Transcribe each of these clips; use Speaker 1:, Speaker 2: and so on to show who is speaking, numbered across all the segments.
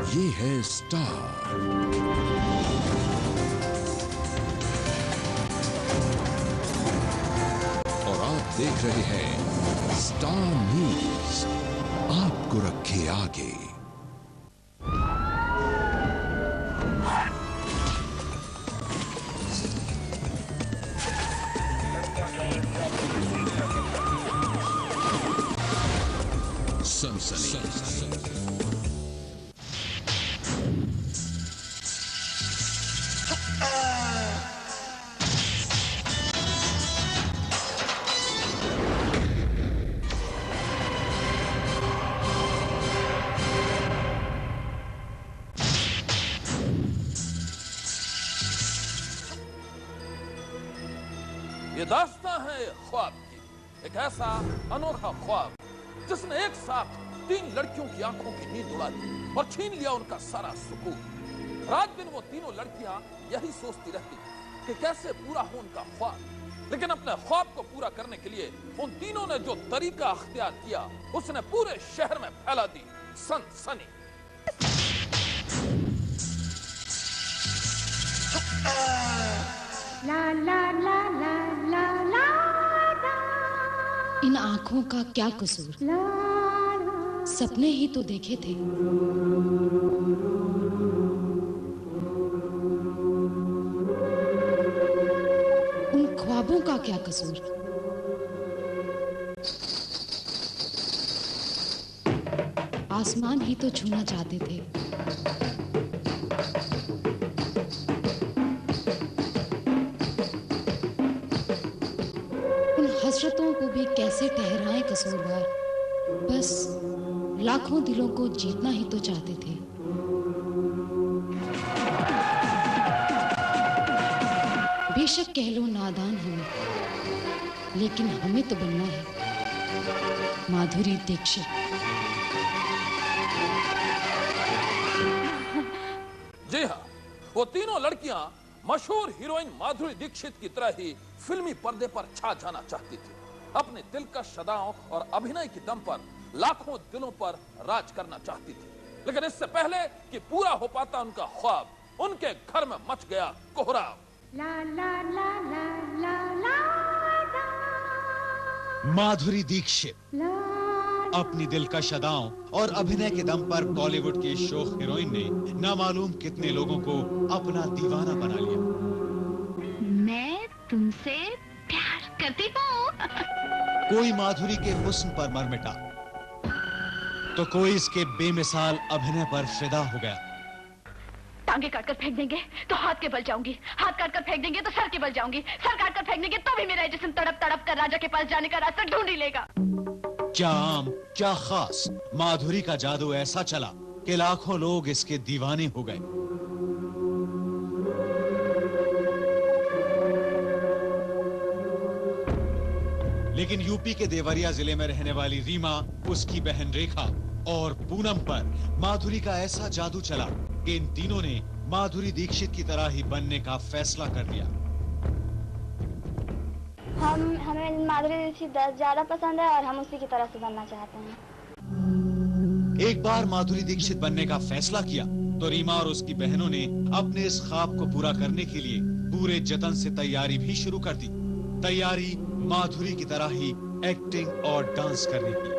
Speaker 1: ये है स्टार। और आप देख रहे हैं स्टार न्यूज, आपको रखे आगे। सनसनी।
Speaker 2: ये दास्तां है ख्वाब की, एक ऐसा अनोखा ख्वाब जिसने एक साथ 3 लड़कियों की आंखों की नींद उड़ा दी और छीन लिया उनका सारा सुकून। रात दिन वो तीनों लड़कियां यही सोचती रहती कि कैसे पूरा हो उनका ख्वाब, लेकिन अपने ख्वाब को पूरा करने के लिए उन तीनों ने जो तरीका अख्तियार किया उसने पूरे शहर में फैला दी सनसनी।
Speaker 3: ला ला ला ला ला ला ला।
Speaker 4: इन आंखों का क्या कसूर?
Speaker 3: ला ला।
Speaker 4: सपने ही तो देखे थे। उन ख्वाबों का क्या कसूर? आसमान ही तो छूना चाहते थे। हसरतों को भी कैसे ठहराएं कसूरवार, बस लाखों दिलों को जीतना ही तो चाहते थे। बेशक कह लो नादान हमें, लेकिन हमें तो बनना है माधुरी दीक्षित।
Speaker 2: जी हाँ, वो तीनों लड़कियां मशहूर हीरोइन माधुरी दीक्षित की तरह ही फिल्मी पर्दे पर छा जाना चाहती थी। अपने दिलकश अदाओं और अभिनय के दम पर लाखों दिलों पर राज करना चाहती थी, लेकिन इससे पहले कि पूरा हो पाता उनका ख्वाब, उनके घर में मच गया कोहराम।
Speaker 3: ला ला ला ला ला ला ला।
Speaker 5: माधुरी दीक्षित
Speaker 3: ला
Speaker 5: अपनी दिलकश अदाओं और अभिनय के दम पर बॉलीवुड की शोख हीरोइन ने नामालूम कितने लोगों को अपना दीवाना बना लिया।
Speaker 6: मैं तुमसे प्यार करती हूँ।
Speaker 5: कोई माधुरी के हुस्न पर मर मिटा, तो कोई इसके बेमिसाल अभिनय पर फिदा हो गया।
Speaker 6: टांगे काटकर फेंक देंगे तो हाथ के बल जाऊंगी, हाथ काटकर फेंक देंगे तो सर के बल जाऊंगी, सर काटकर फेंक देंगे तो भी मेरा जिस्म तड़प तड़प कर राजा के पास जाने का रास्ता ढूंढ ही लेगा।
Speaker 5: क्या आम क्या खास, माधुरी का जादू ऐसा चला कि लाखों लोग इसके दीवाने हो गए। लेकिन यूपी के देवरिया जिले में रहने वाली रीमा, उसकी बहन रेखा और पूनम पर माधुरी का ऐसा जादू चला कि इन तीनों ने माधुरी दीक्षित की तरह ही बनने का फैसला कर लिया।
Speaker 7: हमें माधुरी दीक्षित ज्यादा पसंद है और हम उसी की तरह से बनना चाहते हैं।
Speaker 5: एक बार माधुरी दीक्षित बनने का फैसला किया तो रीमा और उसकी बहनों ने अपने इस ख्वाब को पूरा करने के लिए पूरे जतन से तैयारी भी शुरू कर दी। तैयारी माधुरी की तरह ही एक्टिंग और डांस करने की।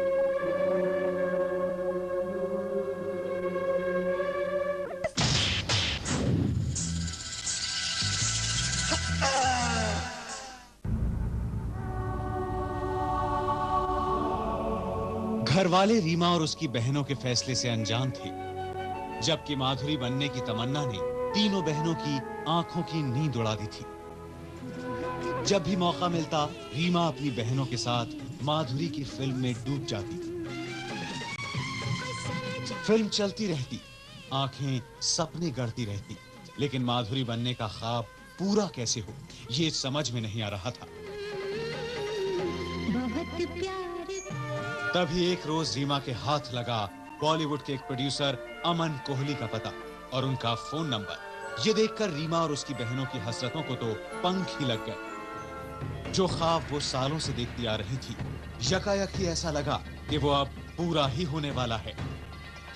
Speaker 5: घर वाले रीमा और उसकी बहनों के फैसले से अनजान थे, जबकि माधुरी बनने की तमन्ना ने तीनों बहनों की आंखों की नींद उड़ा दी थी। जब भी मौका मिलता, रीमा अपनी बहनों के साथ माधुरी की फिल्म में डूब जाती। फिल्म चलती रहती, आंखें सपने गढ़ती रहती, लेकिन माधुरी बनने का ख्वाब पूरा कैसे हो, ये समझ में नहीं आ रहा था। तभी एक रोज रीमा के हाथ लगा बॉलीवुड के एक प्रोड्यूसर अमन कोहली का पता और उनका फोन नंबर। ये देखकर रीमा और उसकी बहनों की हसरतों को तो पंख ही लग गए। जो ख्वाब वो सालों से देखती आ रही थी, यकायक ही ऐसा लगा कि वो अब पूरा ही होने वाला है।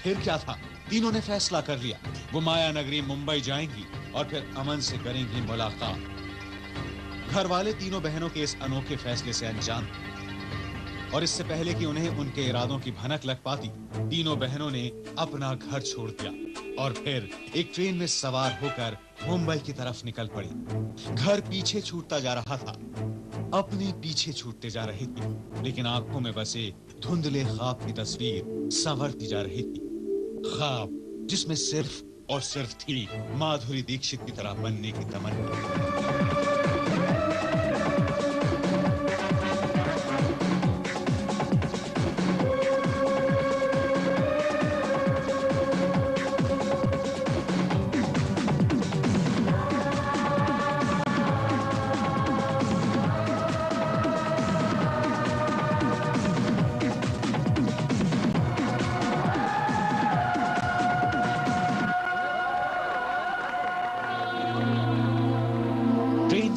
Speaker 5: फिर क्या था, तीनों ने फैसला कर लिया, वो माया नगरी मुंबई जाएंगी और फिर अमन से करेंगी मुलाकात। घर वाले तीनों बहनों के इस अनोखे फैसले से अनजान थे और इससे पहले कि उन्हें उनके इरादों की भनक लग पाती, तीनों बहनों ने अपना घर छोड़ दिया और फिर एक ट्रेन में सवार होकर मुंबई की तरफ निकल पड़ी। घर पीछे छूटता जा रहा था, अपने पीछे छूटते जा रही थी, लेकिन आंखों में बसे धुंधले ख्वाब की तस्वीर संवरती जा रही थी। ख्वाब जिसमें सिर्फ और सिर्फ थी माधुरी दीक्षित की तरह बनने की तमन्ना।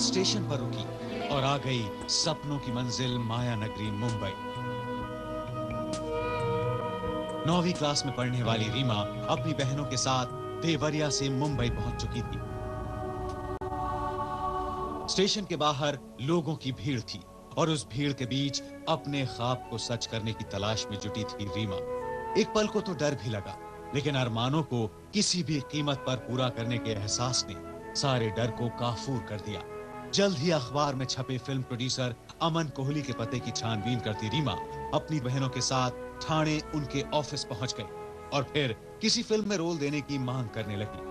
Speaker 5: स्टेशन पर रुकी और आ गई सपनों की मंजिल माया नगरी मुंबई। 9वीं क्लास में पढ़ने वाली रीमा अपनी बहनों के साथ देवरिया से मुंबई पहुंच चुकी थी। स्टेशन के बाहर लोगों की भीड़ थी और उस भीड़ के बीच अपने ख्वाब को सच करने की तलाश में जुटी थी रीमा। एक पल को तो डर भी लगा, लेकिन अरमानों को किसी भी कीमत पर पूरा करने के एहसास ने सारे डर को काफूर कर दिया। जल्द ही अखबार में छपे फिल्म प्रोड्यूसर अमन कोहली के पते की छानबीन करती रीमा अपनी बहनों के साथ ठाणे उनके ऑफिस पहुंच गई और फिर किसी फिल्म में रोल देने की मांग करने लगी।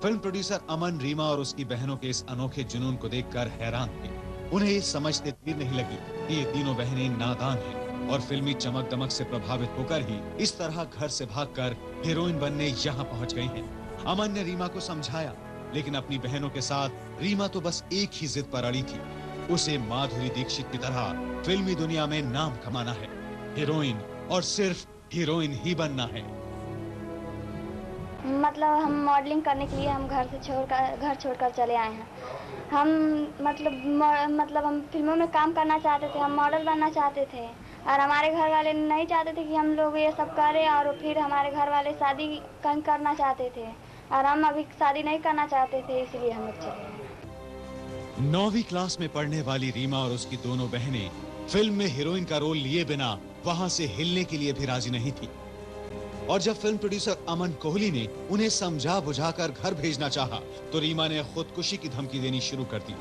Speaker 5: फिल्म प्रोड्यूसर अमन रीमा और उसकी बहनों के इस अनोखे जुनून को देखकर हैरान थे। उन्हें ये समझते देर नहीं लगी कि ये तीनों बहनें नादान हैं और फिल्मी चमक दमक से प्रभावित होकर ही इस तरह घर से भागकर हीरोइन बनने यहाँ पहुंच गई हैं। अमन ने रीमा को समझाया, लेकिन अपनी बहनों के साथ रीमा तो बस एक ही जिद पर अड़ी थी, उसे माधुरी दीक्षित की तरह फिल्मी दुनिया में नाम कमाना है, हीरोइन और सिर्फ हीरोइन ही बनना है।
Speaker 7: मतलब हम मॉडलिंग करने के लिए हम घर छोड़कर चले आए हैं। हम मतलब हम फिल्मों में काम करना चाहते थे, हम मॉडल बनना चाहते थे और हमारे घर वाले नहीं चाहते थे कि हम लोग ये सब करें और फिर हमारे घर वाले शादी करना चाहते थे और हम अभी शादी नहीं करना चाहते थे, इसलिए हम लोग चले।
Speaker 5: 9वीं क्लास में पढ़ने वाली रीमा और उसकी दोनों बहनें फिल्म में हीरोइन का रोल लिए बिना वहां से हिलने के लिए भी राजी नहीं थी और जब फिल्म प्रोड्यूसर अमन कोहली ने उन्हें समझा बुझाकर घर भेजना चाहा, तो रीमा ने खुदकुशी की धमकी देनी शुरू कर दी।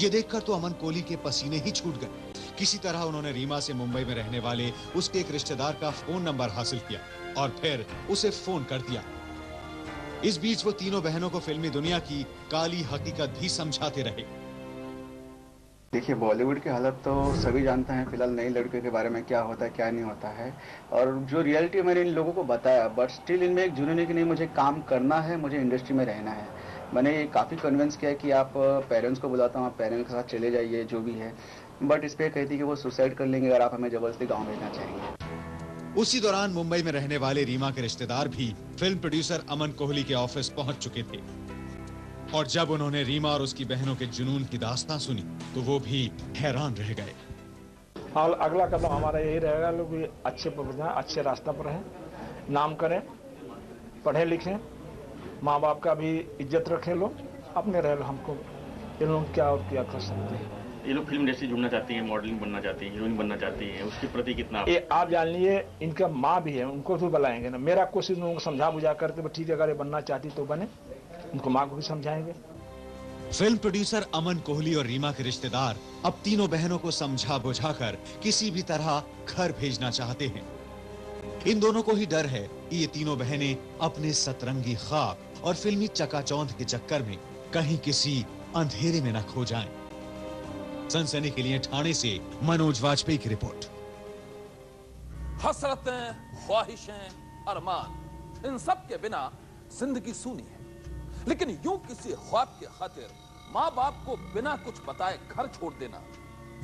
Speaker 5: ये देखकर तो अमन कोहली के पसीने ही छूट गए। किसी तरह उन्होंने रीमा से मुंबई में रहने वाले उसके एक रिश्तेदार का फोन नंबर हासिल किया और फिर उसे फोन कर दिया। इस बीच वो तीनों बहनों को फिल्मी दुनिया की काली हकीकत भी समझाते रहे।
Speaker 8: देखिए, बॉलीवुड की हालत तो सभी जानते हैं फिलहाल नई लड़कियों के बारे में, क्या होता है क्या नहीं होता है, और जो रियलिटी मैंने इन लोगों को बताया, बट स्टिल इनमें एक जुनून है कि नहीं मुझे काम करना है, मुझे इंडस्ट्री में रहना है। मैंने काफ़ी कन्विंस किया कि आप पेरेंट्स को बुलाता हूँ, आप पेरेंट्स के साथ चले जाइए जो भी है, बट इस पर कहती कि वो सुसाइड कर लेंगे अगर आप हमें जबरदस्ती गाँव भेजना चाहेंगे।
Speaker 5: उसी दौरान मुंबई में रहने वाले रीमा के रिश्तेदार भी फिल्म प्रोड्यूसर अमन कोहली के ऑफिस पहुंच चुके थे और जब उन्होंने रीमा और उसकी बहनों के जुनून की दास्तां सुनी तो वो भी हैरान रह गए।
Speaker 9: और अगला कदम हमारा यही रहेगा, लोग अच्छे पर जाएं, अच्छे रास्ता पर रहें, नाम करें, पढ़े लिखें, माँ बाप का भी इज्जत रखें, लोग अपने रहे, हमको ये लोग क्या और क्या कर सकते हैं।
Speaker 10: ये लोग फिल्म इंडस्ट्री जुड़ना चाहती हैं, मॉडलिंग बनना चाहती हैं, हीरोइन बनना चाहती हैं, उसके प्रति कितना
Speaker 9: ये आप जान लीजिए, इनका माँ भी है, उनको तो बुलाएंगे ना। मेरा कोशिश उनको समझा बुझा करते ठीक है, अगर ये बनना चाहती तो बने, उनको माँ को भी समझाएंगे।
Speaker 5: फिल्म प्रोड्यूसर अमन कोहली और रीमा के रिश्तेदार अब तीनों बहनों को समझा बुझाकर किसी भी तरह घर भेजना चाहते हैं। इन दोनों को ही डर है कि ये तीनों बहनें अपने सतरंगी ख्वाब और फिल्मी चकाचौंध के चक्कर में कहीं किसी अंधेरे में न खो जाएं। सनसनी के लिए ठाणे से मनोज वाजपेयी की रिपोर्ट।
Speaker 2: हसरतें, ख्वाहिशें, अरमान, इन सब के बिना जिंदगी सूनी है, लेकिन यूं किसी ख्वाब के खातिर माँ बाप को बिना कुछ बताए घर छोड़ देना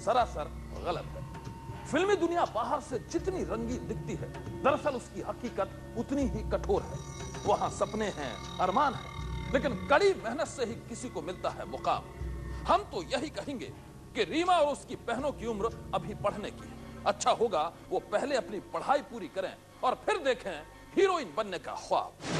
Speaker 2: सरासर गलत है। फिल्मी दुनिया बाहर से जितनी रंगीन दिखती है, दरअसल उसकी हकीकत उतनी ही कठोर है। वहां सपने हैं, अरमान है, लेकिन कड़ी मेहनत से ही किसी को मिलता है मुकाम। हम तो यही कहेंगे कि रीमा और उसकी बहनों की उम्र अभी पढ़ने की है। अच्छा होगा वो पहले अपनी पढ़ाई पूरी करें और फिर देखें हीरोइन बनने का ख्वाब।